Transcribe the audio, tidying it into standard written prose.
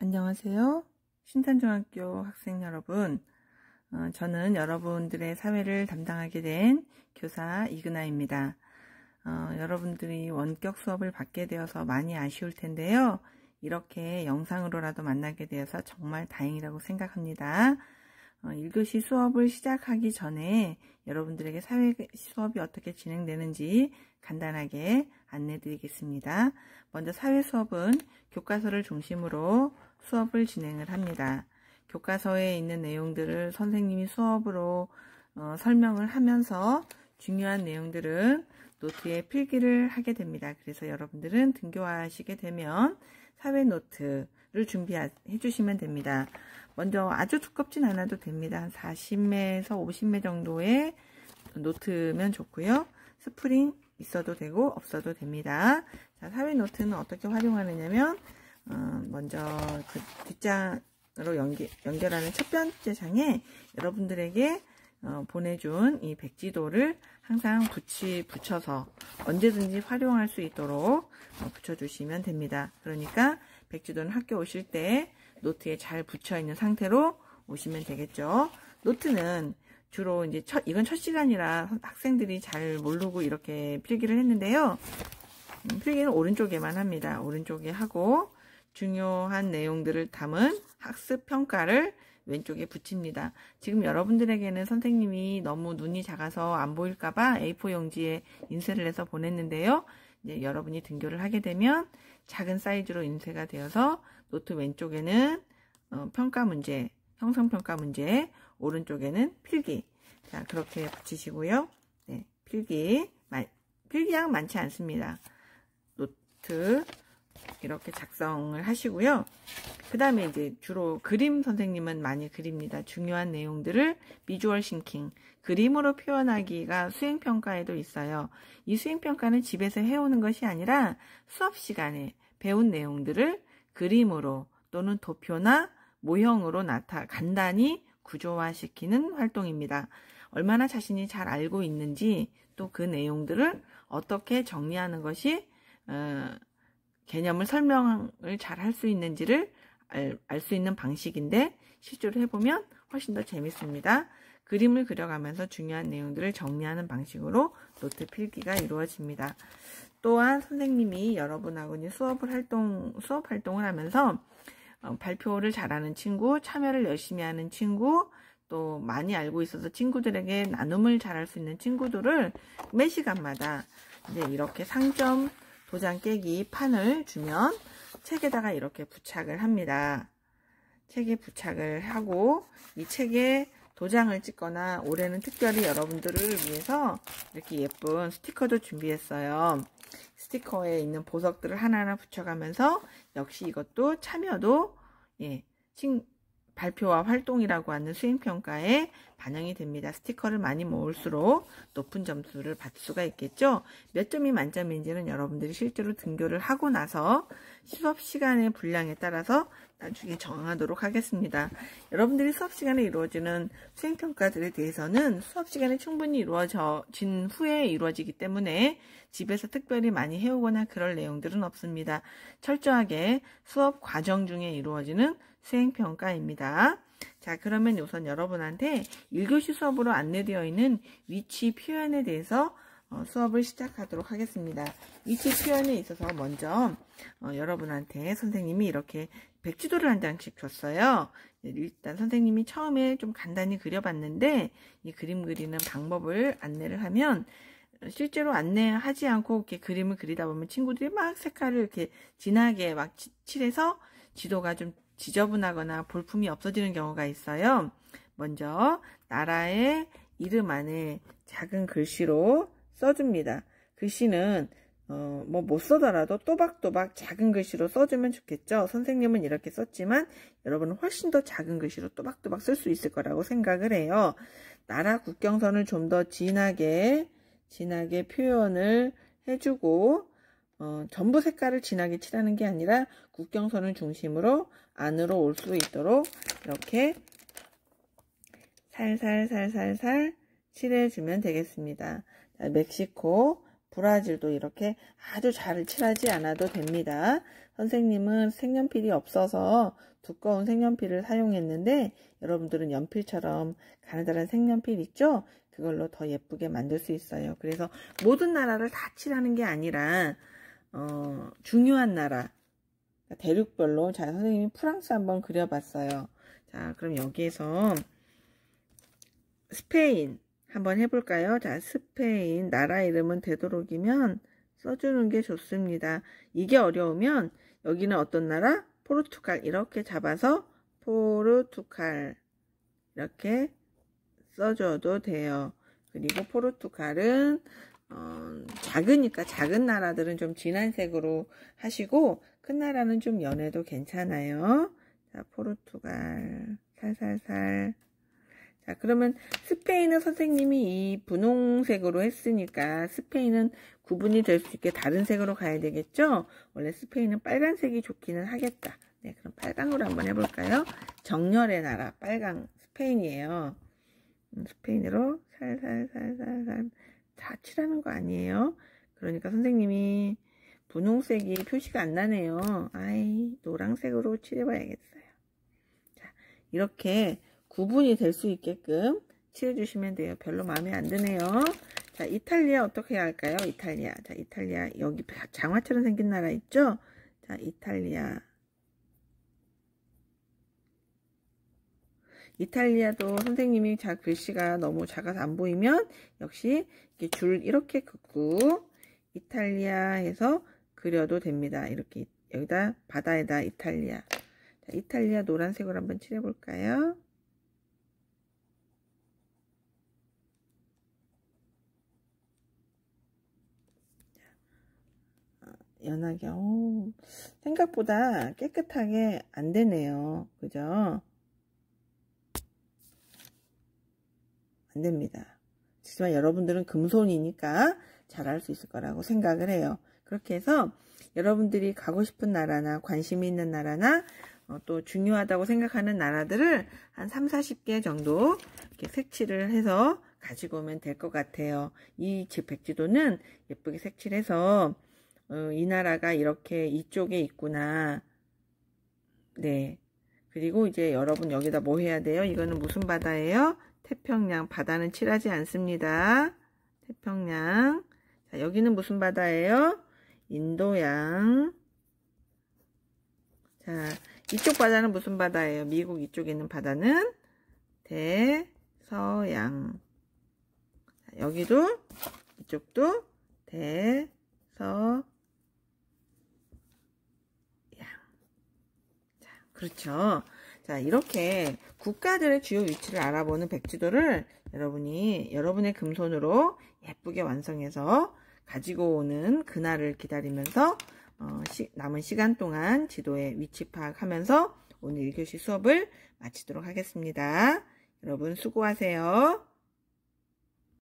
안녕하세요. 신탄중학교 학생 여러분. 저는 여러분들의 사회를 담당하게 된 교사 이근아입니다. 여러분들이 원격 수업을 받게 되어서 많이 아쉬울 텐데요. 이렇게 영상으로라도 만나게 되어서 정말 다행이라고 생각합니다. 1교시 수업을 시작하기 전에 여러분들에게 사회 수업이 어떻게 진행되는지 간단하게 안내 드리겠습니다. 먼저 사회 수업은 교과서를 중심으로 수업을 진행을 합니다. 교과서에 있는 내용들을 선생님이 수업으로 설명을 하면서 중요한 내용들은 노트에 필기를 하게 됩니다. 그래서 여러분들은 등교하시게 되면 사회 노트를 준비해 주시면 됩니다. 먼저 아주 두껍진 않아도 됩니다. 한 40매에서 50매 정도의 노트면 좋고요. 스프링 있어도 되고 없어도 됩니다. 자, 사회 노트는 어떻게 활용하느냐면 먼저 그 뒷장으로 연결하는 첫 번째 장에 여러분들에게 보내준 이 백지도를 항상 붙여서 언제든지 활용할 수 있도록 붙여주시면 됩니다. 그러니까 백지도는 학교 오실 때 노트에 잘 붙여 있는 상태로 오시면 되겠죠. 노트는 주로 이제 이건 첫 시간이라 학생들이 잘 모르고 이렇게 필기를 했는데요. 필기는 오른쪽에만 합니다. 오른쪽에 하고 중요한 내용들을 담은 학습 평가를 왼쪽에 붙입니다. 지금 여러분들에게는 선생님이 너무 눈이 작아서 안 보일까봐 A4 용지에 인쇄를 해서 보냈는데요. 이제 여러분이 등교를 하게 되면 작은 사이즈로 인쇄가 되어서 노트 왼쪽에는 평가 문제, 형성평가 문제, 오른쪽에는 필기. 자, 그렇게 붙이시고요. 네, 필기량 많지 않습니다. 노트 이렇게 작성을 하시고요. 그 다음에 이제 주로 그림 선생님은 많이 그립니다. 중요한 내용들을 비주얼 싱킹, 그림으로 표현하기가 수행평가에도 있어요. 이 수행평가는 집에서 해오는 것이 아니라 수업 시간에 배운 내용들을 그림으로 또는 도표나 모형으로 간단히 구조화시키는 활동입니다. 얼마나 자신이 잘 알고 있는지 또 그 내용들을 어떻게 정리하는 것이 개념을 설명을 잘 할 수 있는지를 알 수 있는 방식인데 실제로 해보면 훨씬 더 재밌습니다. 그림을 그려가면서 중요한 내용들을 정리하는 방식으로 노트 필기가 이루어집니다. 또한 선생님이 여러분하고 수업 활동을 하면서 발표를 잘하는 친구, 참여를 열심히 하는 친구, 또 많이 알고 있어서 친구들에게 나눔을 잘할 수 있는 친구들을 매 시간마다 이제 이렇게 상점 도장 깨기 판을 주면 책에다가 이렇게 부착을 합니다. 책에 부착을 하고 이 책에 도장을 찍거나 올해는 특별히 여러분들을 위해서 이렇게 예쁜 스티커도 준비했어요. 스티커에 있는 보석들을 하나하나 붙여가면서 역시 이것도 참여도 발표와 활동이라고 하는 수행평가에 반영이 됩니다. 스티커를 많이 모을수록 높은 점수를 받을 수가 있겠죠. 몇 점이 만점인지는 여러분들이 실제로 등교를 하고 나서 수업 시간의 분량에 따라서 나중에 정하도록 하겠습니다. 여러분들이 수업 시간에 이루어지는 수행평가들에 대해서는 수업 시간에 충분히 이루어진 후에 이루어지기 때문에 집에서 특별히 많이 해오거나 그럴 내용들은 없습니다. 철저하게 수업 과정 중에 이루어지는 수행평가입니다. 자, 그러면 우선 여러분한테 1교시 수업으로 안내되어 있는 위치 표현에 대해서 수업을 시작하도록 하겠습니다. 위치 표현에 있어서 먼저 여러분한테 선생님이 이렇게 백지도를 한 장씩 줬어요. 일단 선생님이 처음에 좀 간단히 그려봤는데 이 그림 그리는 방법을 안내를 하면 실제로 안내하지 않고 이렇게 그림을 그리다 보면 친구들이 막 색깔을 이렇게 진하게 막 칠해서 지도가 좀 지저분하거나 볼품이 없어지는 경우가 있어요. 먼저 나라의 이름 안에 작은 글씨로 써줍니다. 글씨는 못 써더라도 또박또박 작은 글씨로 써주면 좋겠죠. 선생님은 이렇게 썼지만 여러분은 훨씬 더 작은 글씨로 또박또박 쓸 수 있을 거라고 생각을 해요. 나라 국경선을 좀 더 진하게 표현을 해주고 전부 색깔을 진하게 칠하는 게 아니라 국경선을 중심으로 안으로 올 수 있도록 이렇게 살살 칠해주면 되겠습니다. 자, 멕시코 브라질도 이렇게 아주 잘 칠하지 않아도 됩니다. 선생님은 색연필이 없어서 두꺼운 색연필을 사용했는데 여러분들은 연필처럼 가느다란 색연필 있죠? 그걸로 더 예쁘게 만들 수 있어요. 그래서 모든 나라를 다 칠하는 게 아니라 중요한 나라, 대륙별로. 자, 선생님이 프랑스 한번 그려봤어요. 자, 그럼 여기에서 스페인 한번 해볼까요? 자, 스페인 나라 이름은 되도록이면 써주는 게 좋습니다. 이게 어려우면 여기는 어떤 나라? 포르투갈 이렇게 잡아서 포르투갈 이렇게 써줘도 돼요. 그리고 포르투갈은 작으니까 작은 나라들은 좀 진한 색으로 하시고 큰 나라는 좀 연해도 괜찮아요. 자, 포르투갈 살살살. 자, 그러면 스페인은 선생님이 이 분홍색으로 했으니까 스페인은 구분이 될 수 있게 다른 색으로 가야 되겠죠? 원래 스페인은 빨간색이 좋기는 하겠다. 네, 그럼 빨강으로 한번 해볼까요? 정열의 나라, 빨강, 스페인이에요. 스페인으로 살살살살살 다 칠하는 거 아니에요? 그러니까 선생님이 분홍색이 표시가 안 나네요. 아이, 노란색으로 칠해봐야겠어요. 자, 이렇게 구분이 될 수 있게끔 칠해주시면 돼요. 별로 마음에 안 드네요. 자, 이탈리아 어떻게 해야 할까요? 이탈리아. 자, 이탈리아. 여기 장화처럼 생긴 나라 있죠? 자, 이탈리아. 이탈리아도 선생님이 글씨가 너무 작아서 안 보이면 역시 이렇게 줄 이렇게 긋고 이탈리아 해서 그려도 됩니다. 이렇게 여기다 바다에다 이탈리아. 자, 이탈리아 노란색으로 한번 칠해볼까요? 연하게. 생각보다 깨끗하게 안 되네요. 그죠? 안 됩니다. 하지만 여러분들은 금손이니까 잘할 수 있을 거라고 생각을 해요. 그렇게 해서 여러분들이 가고 싶은 나라나 관심이 있는 나라나 또 중요하다고 생각하는 나라들을 한 30-40개 정도 이렇게 색칠을 해서 가지고 오면 될 것 같아요. 이 백지도는 예쁘게 색칠해서 이 나라가 이렇게 이쪽에 있구나. 네. 그리고 이제 여러분 여기다 뭐 해야 돼요? 이거는 무슨 바다예요? 태평양. 바다는 칠하지 않습니다. 태평양. 자, 여기는 무슨 바다예요? 인도양. 자, 이쪽 바다는 무슨 바다예요? 미국 이쪽에 있는 바다는 대서양. 자, 여기도 이쪽도 대서양. 자, 그렇죠. 자, 이렇게 국가들의 주요 위치를 알아보는 백지도를 여러분이 여러분의 금손으로 예쁘게 완성해서 가지고 오는 그날을 기다리면서 남은 시간 동안 지도의 위치 파악하면서 오늘 1교시 수업을 마치도록 하겠습니다. 여러분 수고하세요.